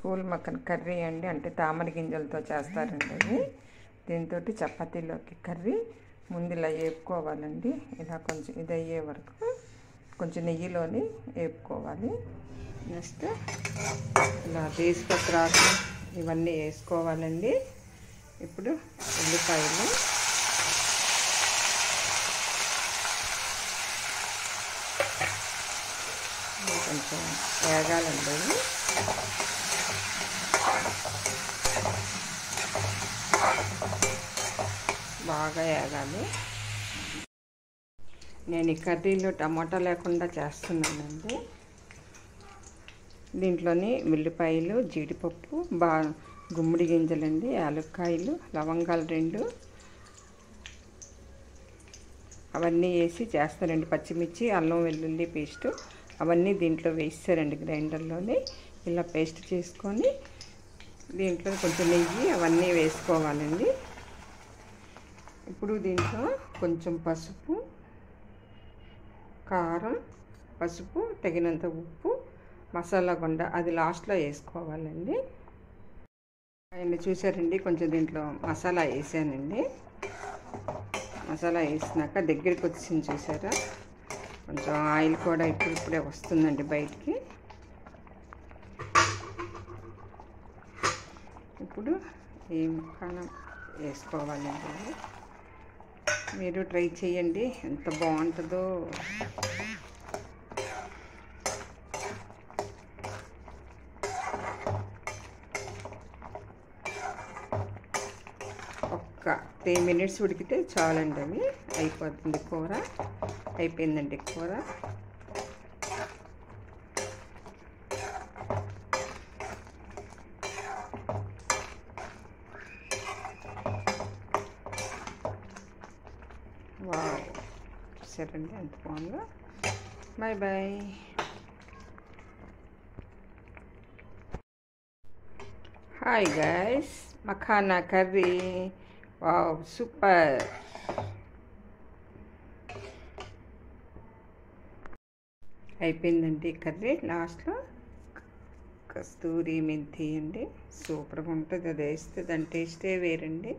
Pool Makkan curry అండి, అంటే తామర గింజలతో చేస్తారండి అది. దీంతో చపాతీలోకి కర్రీ ముందు ఇలా వేపుకోవాలండి. ఇలా కొంచెం ఇది అయ్యే వరకు కొంచెం నెయ్యిలోని వేపుకోవాలి. నెక్స్ట్ ఇలా తీసుకొచ్చి ఇవన్నీ వేసుకోవాలండి. ఇప్పుడు ఉల్లిపాయలు, కొంచెం వేగాలండి. బాగా వేగాలి. నేను ఈ కర్రీలో టమాటా లేకుండా చేస్తున్నానండి. దీంట్లోని ఉల్లిపాయలు, జీడిపప్పు, గుమ్మడి గింజలండి, యాలక్కాయలు, లవంగాలు 2 అవన్నీ వేసి చేస్తారండి. పచ్చిమిర్చి, అల్లం వెల్లుల్లి పేస్ట్ అవన్నీ దీంట్లో వేస్తారండి గ్రైండర్లోని. ఇలా పేస్ట్ చేసుకొని దీంట్లో కొంచెం నెయ్యి అవన్నీ వేసుకోవాలండి. ఇప్పుడు దీంట్లో కొంచెం పసుపు, కారం, పసుపు, తగినంత ఉప్పు, మసాలా గుండ అది లాస్ట్లో వేసుకోవాలండి. అండ్ చూసారండి, కొంచెం దీంట్లో మసాలా వేసానండి. మసాలా వేసినాక దగ్గరికి వచ్చింది చూసారా, కొంచెం ఆయిల్ కూడా ఇప్పుడిప్పుడే వస్తుందండి బయటికి. ఇప్పుడు ఈ ముక్కను వేసుకోవాలండి. మీరు ట్రై చేయండి, ఎంత బాగుంటుందో. ఒక్క 3 minutes ఉడికితే చాలండి, అవి అయిపోతుంది కూర. అయిపోయిందండి కూర. వావ్, చూసారండి ఎంత బాగుందో. Bye bye. Hi guys, makhana curry. Wow, super. అయిపోయిందండి కర్రీ. లాస్ట్లో కస్తూరి మెంతి అండి, సూపర్గా ఉంటుంది. అది వేస్తే దాని టేస్టే వేరండి.